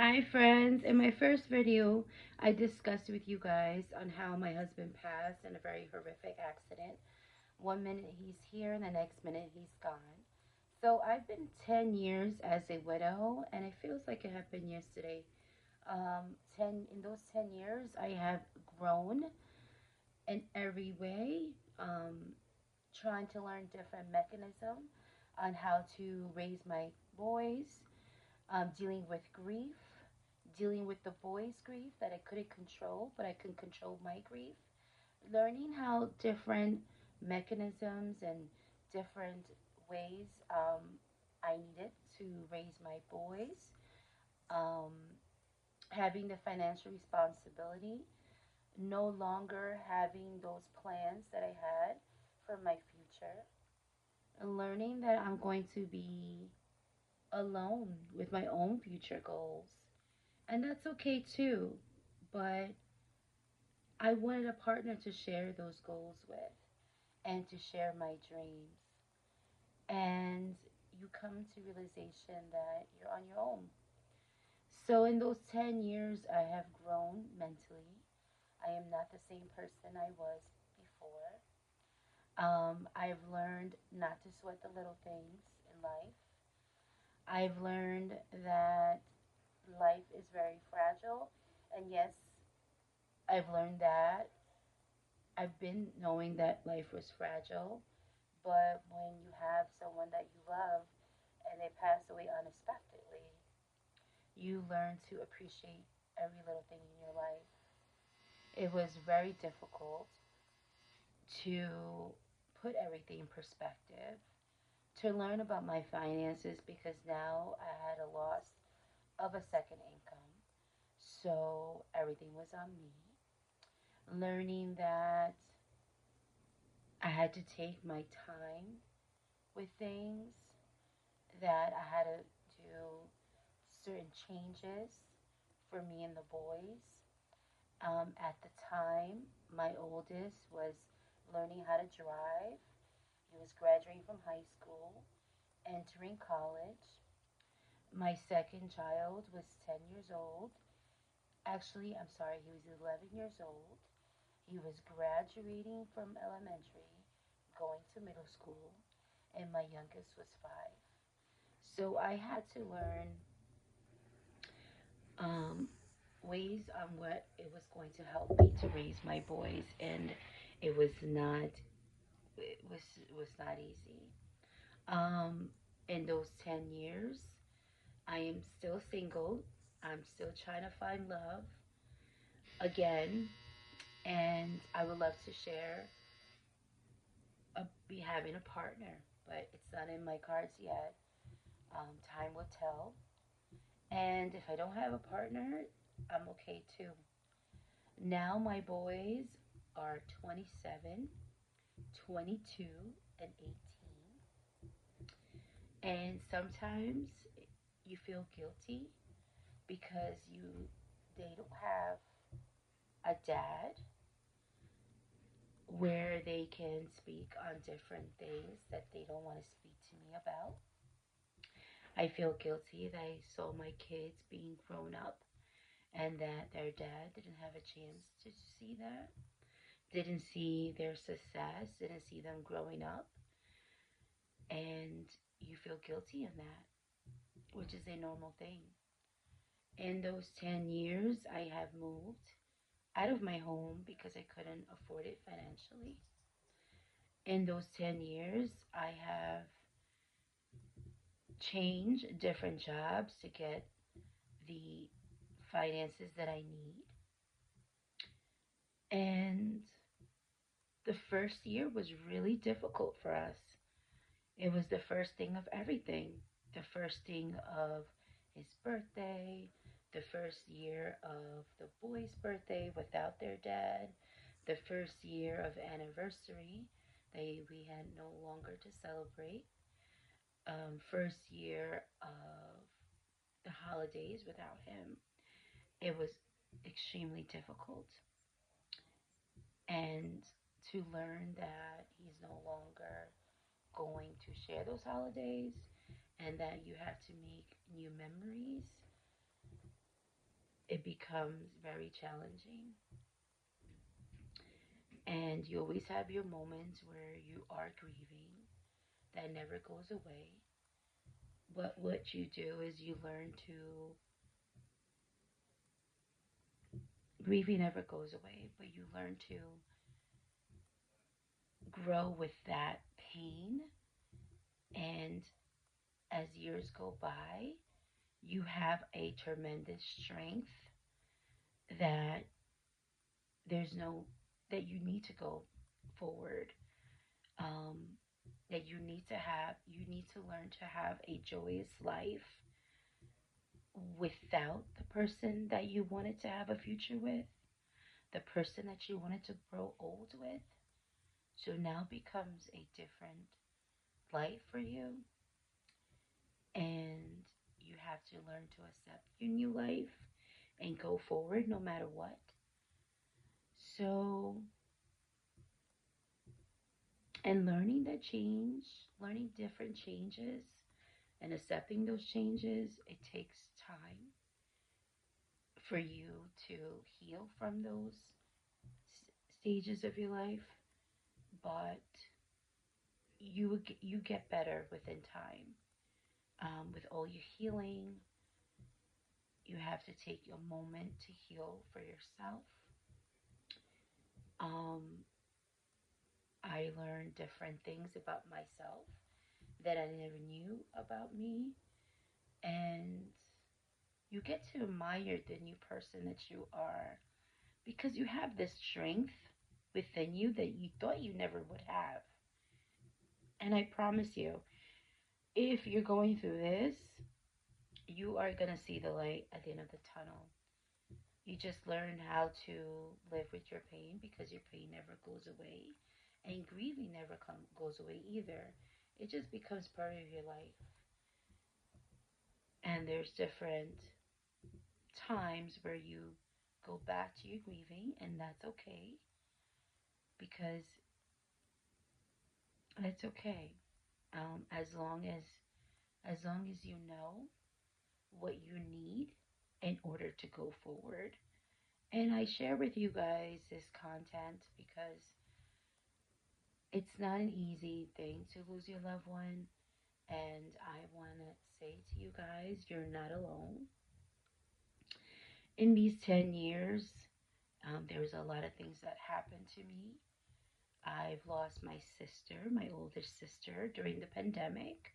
Hi friends, in my first video I discussed with you guys on how my husband passed in a very horrific accident. One minute he's here and the next minute he's gone. So I've been 10 years as a widow and it feels like it happened yesterday. 10 in those 10 years I have grown in every way, trying to learn different mechanism on how to raise my boys, dealing with grief, dealing with the boys' grief that I couldn't control, but I can control my grief, learning how different mechanisms and different ways I needed to raise my boys, um, having the financial responsibility, no longer having those plans that I had for my future, and learning that I'm going to be alone with my own future goals. And that's okay too. But I wanted a partner to share those goals with and to share my dreams. And you come to realization that you're on your own. So in those 10 years, I have grown mentally. I am not the same person I was before. I've learned not to sweat the little things in life. I've learned that life is very fragile. And yes, I've learned that. I've been knowing that life was fragile, but when you have someone that you love and they pass away unexpectedly, you learn to appreciate every little thing in your life. It was very difficult to put everything in perspective, to learn about my finances because now I had a loss of a second income. So everything was on me. Learning that I had to take my time with things, that I had to do certain changes for me and the boys. At the time, my oldest was learning how to drive. He was graduating from high school, entering college. My second child was 10 years old. Actually, I'm sorry, he was 11 years old. He was graduating from elementary, going to middle school, and my youngest was 5. So I had to learn um, ways on what it was going to help me to raise my boys, and it was not it was not easy. Um, in those 10 years, I am still single. I'm still trying to find love again, and I would love to share be having a partner, but it's not in my cards yet. Time will tell. And if I don't have a partner, I'm okay too. Now my boys are 27, 22, and 18. And sometimes you feel guilty because they don't have a dad where they can speak on different things that they don't want to speak to me about. I feel guilty that I saw my kids being grown up and that their dad didn't have a chance to see that, didn't see their success, didn't see them growing up, and you feel guilty in that, which is a normal thing. In those 10 years, I have moved out of my home because I couldn't afford it financially. In those 10 years, I have changed different jobs to get the finances that I need. And the first year was really difficult for us. It was the first thing of everything. The first thing of his birthday, the first year of the boy's birthday without their dad, the first year of anniversary that we had no longer to celebrate, first year of the holidays without him. It was extremely difficult. And to learn that he's no longer going to share those holidays and that you have to make new memories it becomes very challenging. And you always have your moments where you are grieving that never goes away. But what you do is you learn to, grieving never goes away, but you learn to grow with that pain. And as years go by, you have a tremendous strength that there's no, that you need to go forward. Um, that you need to learn to have a joyous life without the person that you wanted to have a future with, the person that you wanted to grow old with. So now becomes a different life for you, and you have to learn to accept your new life and go forward no matter what. So, and learning that change, learning different changes and accepting those changes, it takes time for you to heal from those stages of your life, but you get better within time. With all your healing, you have to take a moment to heal for yourself. Um, I learned different things about myself that I never knew about me, and you get to admire the new person that you are because you have this strength within you that you thought you never would have. And I promise you, if you're going through this, you are going to see the light at the end of the tunnel. You just learn how to live with your pain because your pain never goes away. And grieving never goes away either. It just becomes part of your life. And there's different times where you go back to your grieving, and that's okay because it's okay. As long as you know what you need in order to go forward. And I share with you guys this content because it's not an easy thing to lose your loved one. And I want to say to you guys, you're not alone. In these 10 years, there was a lot of things that happened to me. I've lost my sister, my older sister, during the pandemic.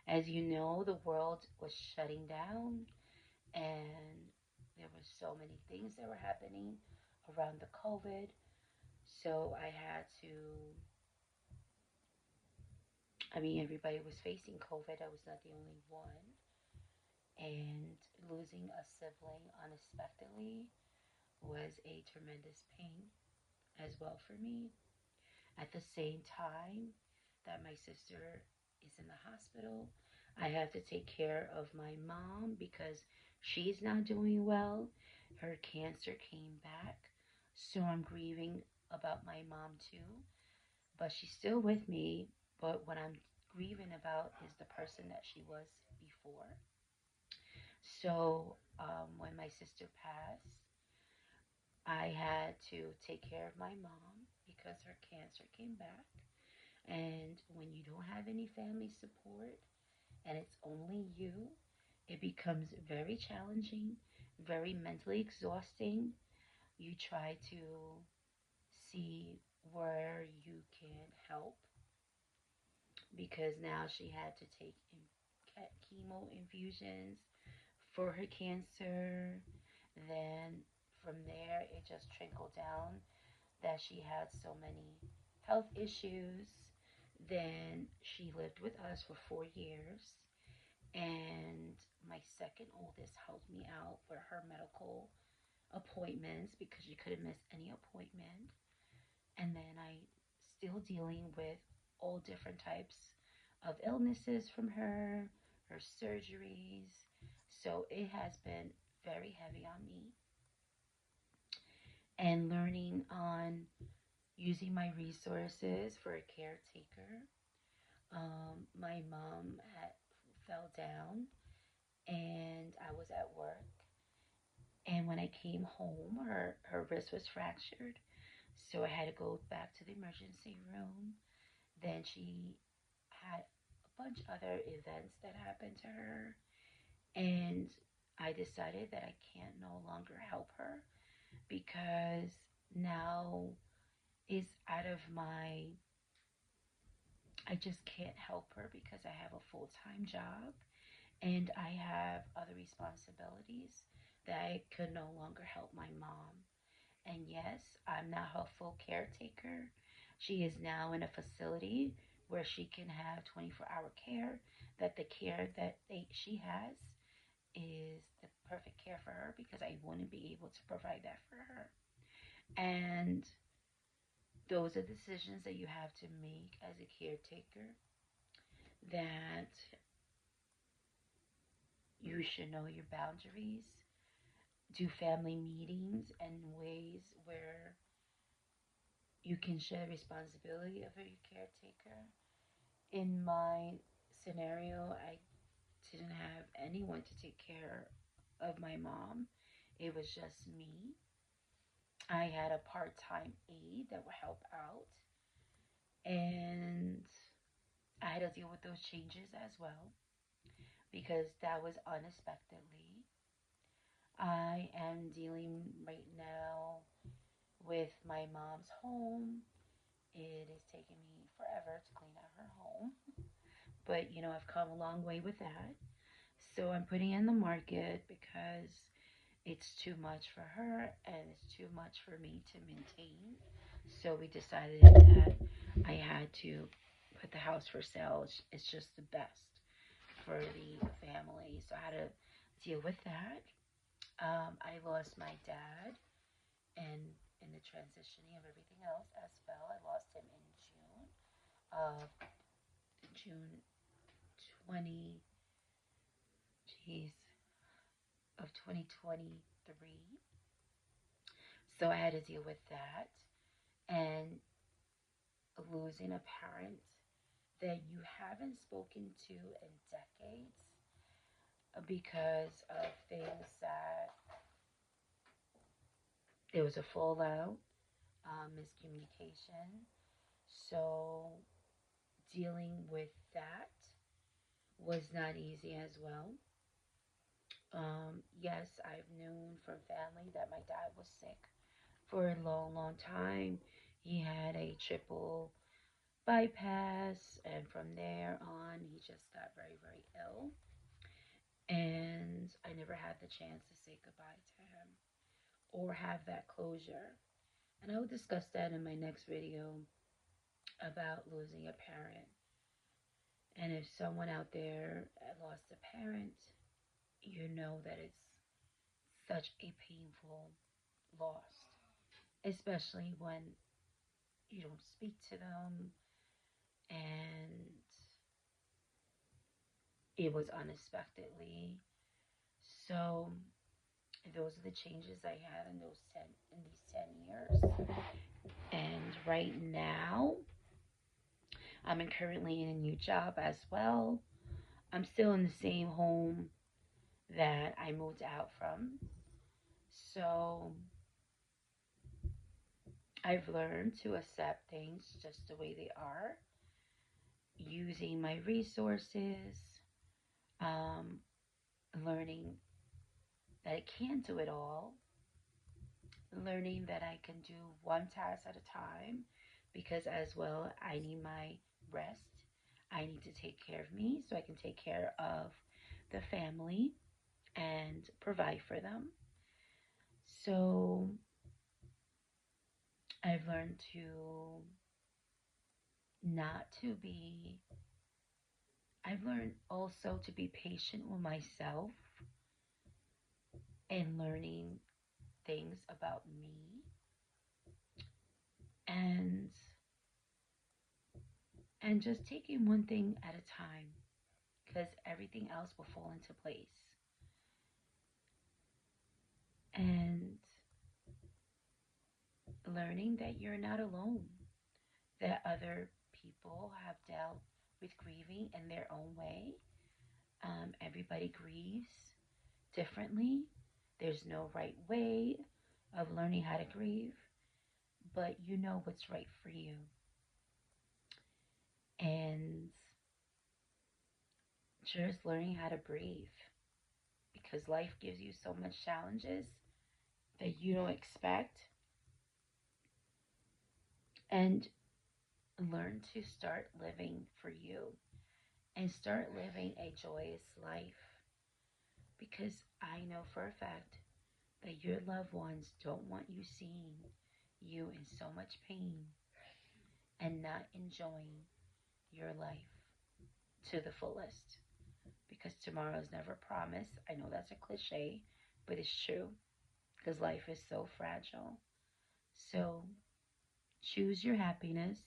As you know, the world was shutting down and there were so many things that were happening around the COVID. So everybody was facing COVID. I was not the only one. And losing a sibling unexpectedly was a tremendous pain as well for me. At the same time that my sister is in the hospital, I have to take care of my mom because she's not doing well. Her cancer came back. So I'm grieving about my mom too. But she's still with me. But what I'm grieving about is the person that she was before. So when my sister passed, I had to take care of my mom because her cancer came back. And when you don't have any family support and it's only you, it becomes very challenging, very mentally exhausting. You try to see where you can help because now she had to take chemo infusions for her cancer. Then from there, it just trickled down that she had so many health issues. Then she lived with us for 4 years, and my second oldest helped me out with her medical appointments because she couldn't miss any appointment. And then I still dealing with all different types of illnesses from her surgeries. So it has been very heavy on me. And learning on using my resources for a caretaker. My mom fell down and I was at work. And when I I came home, her wrist was fractured. So I had to go back to the emergency room. Then she had a bunch other events that happened to her. And I decided that I can't no longer help her because now it's out of my, I just can't help her because I have a full time job and I have other responsibilities that I could no longer help my mom. And yes, I'm not her full caretaker. She is now in a facility where she can have 24-hour care, that the care that she has is the perfect care for her because I wouldn't be able to provide that for her. And those are decisions that you have to make as a caretaker, that you should know your boundaries, do family meetings and ways where you can share responsibility of your caretaker. In my scenario, I didn't have anyone to take care of my mom. It was just me. I had a part-time aide that would help out, and I had to deal with those changes as well because that was unexpectedly. I am dealing right now with my mom's home. It is taking me forever to clean out her home, but I've come a long way with that. So I'm putting it in the market because it's too much for her and it's too much for me to maintain. So we decided that I had to put the house for sale. It's just the best for the family. So I had to deal with that. I lost my dad and in the transitioning of everything else as well. I lost him in of June 20, geez, of 2023. So I had to deal with that and losing a parent that you haven't spoken to in decades because of things that there was a fallout, miscommunication. So dealing with that was not easy as well. Yes, I've known from family that my dad was sick for a long, long time. He had a triple bypass, and from there on, he just got very, very ill. And I never had the chance to say goodbye to him or have that closure. And I will discuss that in my next video about losing a parent. And if someone out there lost a parent, you know that it's such a painful loss, especially when you don't speak to them and it was unexpectedly. So those are the changes I had in these 10 years. And right now, I'm currently in a new job as well. I'm still in the same home that I moved out from. So I've learned to accept things just the way they are, using my resources, um, learning that I can't do it all, learning that I can do one task at a time because, as well, I need my rest. I need to take care of me so I can take care of the family and provide for them. So I've learned to not to be, I've learned also to be patient with myself and learning things about me and just taking one thing at a time because everything else will fall into place. And learning that you're not alone, that other people have dealt with grieving in their own way. Everybody grieves differently. There's no right way of learning how to grieve, but you know what's right for you. And just learning how to breathe, because life gives you so much challenges that you don't expect. And learn to start living for you and start living a joyous life, because I know for a fact that your loved ones don't want you seeing you in so much pain and not enjoying your life to the fullest, because tomorrow is never promised. I know that's a cliche, but it's true, because life is so fragile. So choose your happiness,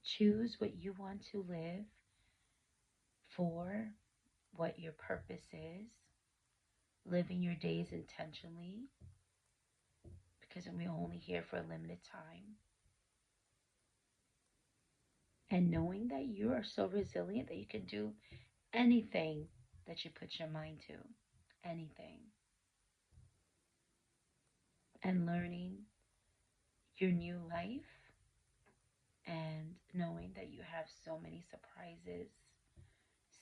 choose what you want to live for, what your purpose is, living your days intentionally, because we're only here for a limited time. And knowing that you are so resilient that you can do anything that you put your mind to, anything. And learning your new life and knowing that you have so many surprises,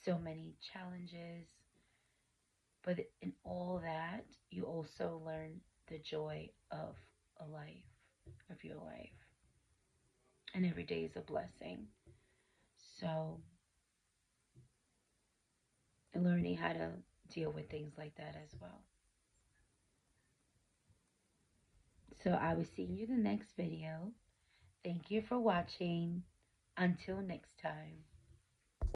so many challenges. But in all that, you also learn the joy of a life, of your life. And every day is a blessing. So, learning how to deal with things like that as well. So, I will see you in the next video. Thank you for watching. Until next time.